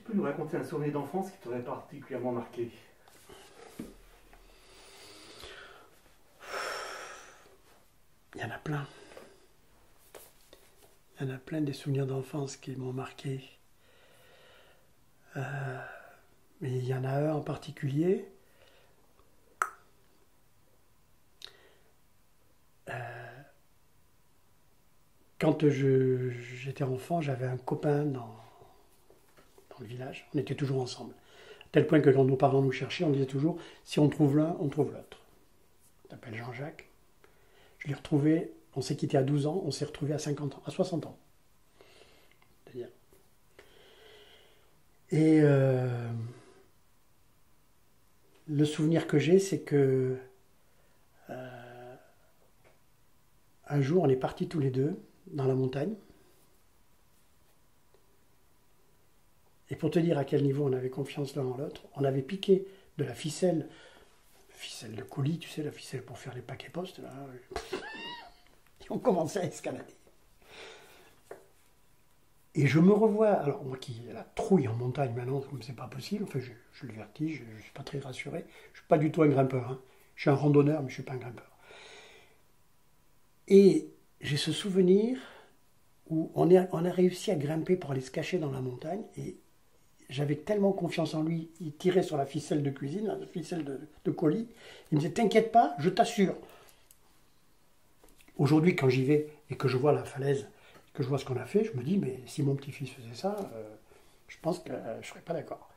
peux nous raconter un souvenir d'enfance qui t'aurait particulièrement marqué? Il y en a plein. Il y en a plein des souvenirs d'enfance qui m'ont marqué. Mais il y en a un en particulier. Quand j'étais enfant, j'avais un copain dans le village. On était toujours ensemble. À tel point que quand nos parents nous cherchaient, on disait toujours, si on trouve l'un, on trouve l'autre. Il s'appelle Jean-Jacques. Je l'ai retrouvé, on s'est quitté à 12 ans, on s'est retrouvé à 50 ans, à 60 ans. C'est-à-dire. Et le souvenir que j'ai, c'est que un jour, on est partis tous les deux dans la montagne. Et pour te dire à quel niveau on avait confiance l'un en l'autre, on avait piqué de la ficelle de colis, tu sais, la ficelle pour faire les paquets postes, là. Et on commençait à escalader. Et je me revois, alors moi qui ai la trouille en montagne maintenant, comme c'est pas possible, enfin j'ai le vertige, je suis pas très rassuré, je suis pas du tout un grimpeur, hein. Je suis un randonneur, mais je suis pas un grimpeur. Et j'ai ce souvenir où on a réussi à grimper pour aller se cacher dans la montagne, et j'avais tellement confiance en lui, il tirait sur la ficelle de cuisine, la ficelle de colis, il me disait « T'inquiète pas, je t'assure ». Aujourd'hui, quand j'y vais et que je vois la falaise, que je vois ce qu'on a fait, je me dis « Mais si mon petit-fils faisait ça, je pense que je ne serais pas d'accord ».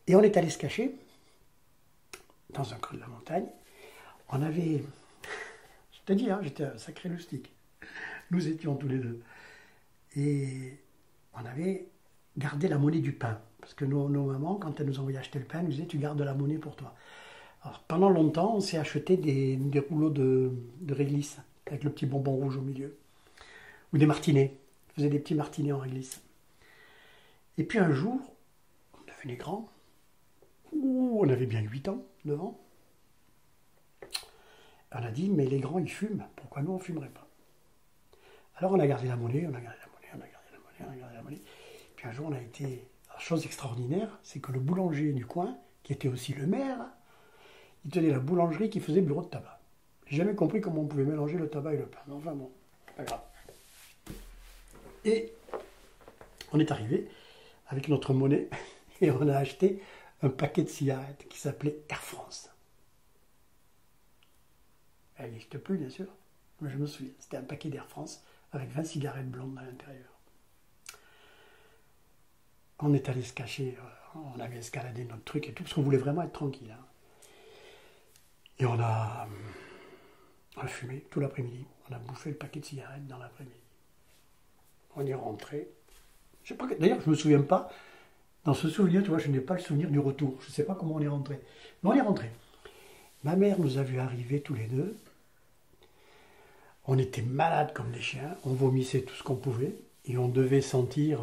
Et on est allé se cacher dans un creux de la montagne. On avait, je te dis, hein, j'étais un sacré loustique. Nous étions tous les deux. Et on avait gardé la monnaie du pain. Parce que nos mamans, quand elles nous envoyaient acheter le pain, elles nous disaient « Tu gardes la monnaie pour toi ». Alors pendant longtemps, on s'est acheté des rouleaux de réglisse, avec le petit bonbon rouge au milieu. Ou des martinets. On faisait des petits martinets en réglisse. Et puis un jour, on devenait grand. On avait bien 8 ans, 9 ans. On a dit, mais les grands, ils fument. Pourquoi nous, on ne fumerait pas? Alors on a gardé la monnaie, on a gardé la monnaie, on a gardé la monnaie, on a gardé la monnaie. Puis un jour, on a été... Alors, chose extraordinaire, c'est que le boulanger du coin, qui était aussi le maire, il tenait la boulangerie qui faisait bureau de tabac. J'ai jamais compris comment on pouvait mélanger le tabac et le pain. Mais enfin bon, pas grave. Et on est arrivé avec notre monnaie et on a acheté un paquet de cigarettes qui s'appelait Air France. Elle n'existe plus, bien sûr, mais je me souviens. C'était un paquet d'Air France avec 20 cigarettes blondes à l'intérieur. On est allé se cacher, on avait escaladé notre truc et tout, parce qu'on voulait vraiment être tranquille. Hein. Et on a fumé tout l'après-midi. On a bouffé le paquet de cigarettes dans l'après-midi. On est rentré. D'ailleurs, je ne me souviens pas. Dans ce souvenir, tu vois, je n'ai pas le souvenir du retour. Je ne sais pas comment on est rentré. Mais on est rentré. Ma mère nous a vus arriver tous les deux. On était malades comme des chiens. On vomissait tout ce qu'on pouvait. Et on devait sentir...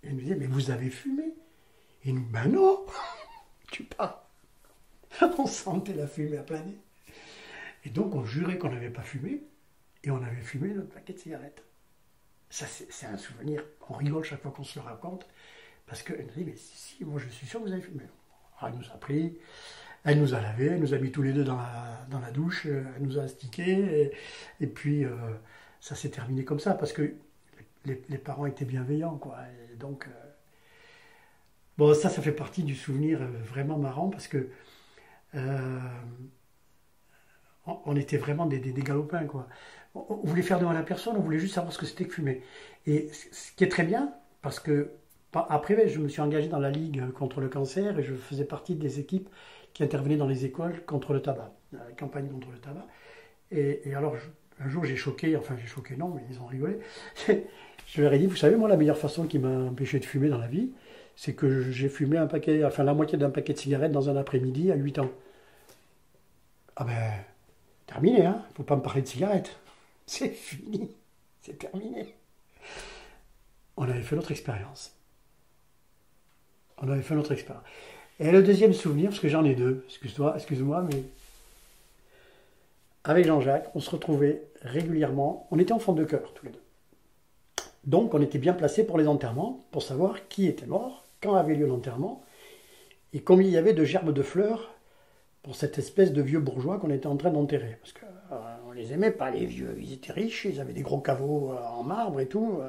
Elle nous disait, mais vous avez fumé? Et nous, ben non. Tu parles. On sentait la fumée à plein nez. Et donc, on jurait qu'on n'avait pas fumé. Et on avait fumé notre paquet de cigarettes. Ça, c'est un souvenir. On rigole chaque fois qu'on se le raconte. Parce qu'elle nous dit, mais si, moi je suis sûr que vous avez fumé. Alors, elle nous a pris, elle nous a lavé, elle nous a mis tous les deux dans la douche, elle nous a astiqués. Et puis, ça s'est terminé comme ça. Parce que les parents étaient bienveillants, quoi. Et donc, bon, ça fait partie du souvenir vraiment marrant. Parce que on était vraiment des galopins, quoi. On voulait faire de mal à personne, on voulait juste savoir ce que c'était que fumer. Et ce qui est très bien, parce que après, je me suis engagé dans la Ligue contre le cancer et je faisais partie des équipes qui intervenaient dans les écoles contre le tabac, la campagne contre le tabac. Et alors, un jour, j'ai choqué, non, mais ils ont rigolé. Je leur ai dit, vous savez, moi, la meilleure façon qui m'a empêché de fumer dans la vie, c'est que j'ai fumé la moitié d'un paquet de cigarettes dans un après-midi à 8 ans. Ah ben, terminé, hein, faut pas me parler de cigarettes. C'est fini, c'est terminé. On avait fait notre expérience. Et le deuxième souvenir, parce que j'en ai deux, excuse-moi, mais avec Jean-Jacques, on se retrouvait régulièrement, on était enfants de cœur tous les deux. Donc on était bien placé pour les enterrements, pour savoir qui était mort, quand avait lieu l'enterrement, et combien il y avait de gerbes de fleurs pour cette espèce de vieux bourgeois qu'on était en train d'enterrer. Parce qu'on les aimait pas, les vieux. Ils étaient riches, ils avaient des gros caveaux en marbre et tout.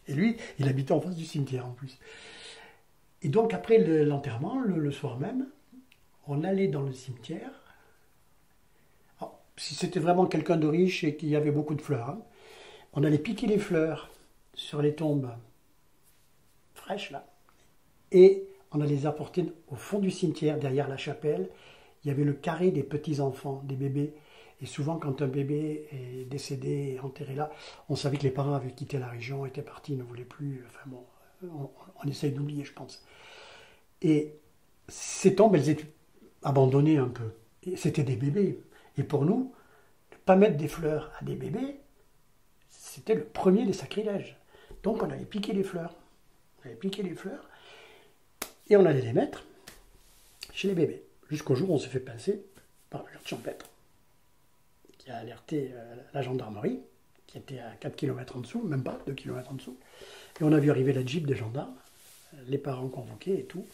Et lui, il habitait en face du cimetière en plus. Et donc après l'enterrement, le soir même, on allait dans le cimetière. Alors, si c'était vraiment quelqu'un de riche et qu'il y avait beaucoup de fleurs, hein, on allait piquer les fleurs sur les tombes fraîches là. Et on allait les apporter au fond du cimetière, derrière la chapelle. Il y avait le carré des petits-enfants, des bébés. Et souvent, quand un bébé est décédé, enterré là, on savait que les parents avaient quitté la région, étaient partis, ne voulaient plus. Enfin bon, on essaye d'oublier, je pense. Et ces tombes, elles étaient abandonnées un peu. Et c'était des bébés. Et pour nous, ne pas mettre des fleurs à des bébés, c'était le premier des sacrilèges. Donc on allait piquer les fleurs. On allait piquer les fleurs. Et on allait les mettre chez les bébés. Jusqu'au jour où on s'est fait pincer par le garde champêtre, qui a alerté la gendarmerie, qui était à 4 km en dessous, même pas 2 km en dessous. Et on a vu arriver la Jeep des gendarmes, les parents convoqués et tout.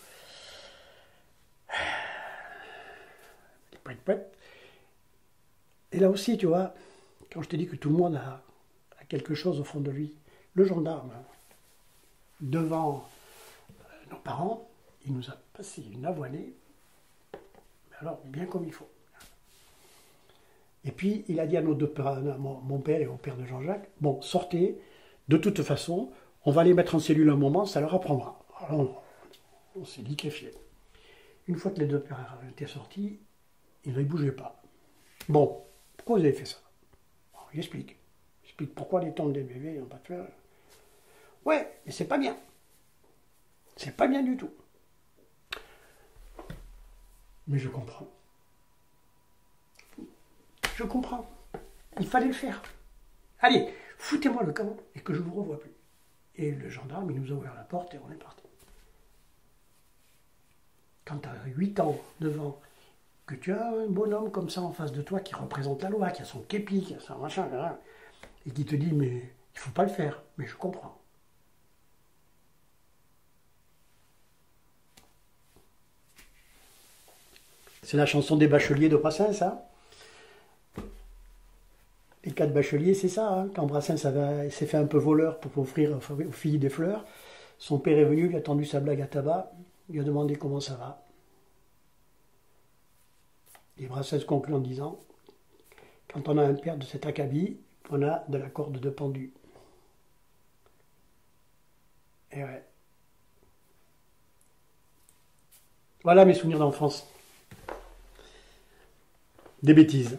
Les poètes. Et là aussi, tu vois, quand je te dis que tout le monde a quelque chose au fond de lui, le gendarme, devant nos parents, il nous a passé une avoinée, mais alors bien comme il faut. Et puis il a dit à nos deux pères, à mon père et au père de Jean-Jacques, bon, sortez, de toute façon, on va les mettre en cellule un moment, ça leur apprendra. Alors on s'est liquéfié. Une fois que les deux pères étaient sortis, ils ne bougeaient pas. Bon, pourquoi vous avez fait ça? Alors, il explique. Il explique pourquoi les tombes des bébés n'ont pas de fleurs. Ouais, mais c'est pas bien. C'est pas bien du tout. Mais je comprends. Je comprends. Il fallait le faire. Allez, foutez-moi le camp et que je ne vous revoie plus. Et le gendarme, il nous a ouvert la porte et on est parti. Quand tu as 8 ans, 9 ans, que tu as un bonhomme comme ça en face de toi qui représente la loi, qui a son képi, qui a son machin, et qui te dit, mais il ne faut pas le faire. Mais je comprends. C'est la chanson des bacheliers de Brassens, ça. Les 4 bacheliers, c'est ça. Hein. Quand Brassens s'est fait un peu voleur pour offrir aux filles des fleurs, son père est venu, il a tendu sa blague à tabac, il a demandé comment ça va. Et Brassens conclut en disant, quand on a un père de cet acabit, on a de la corde de pendu. Et ouais. Voilà mes souvenirs d'enfance. Des bêtises.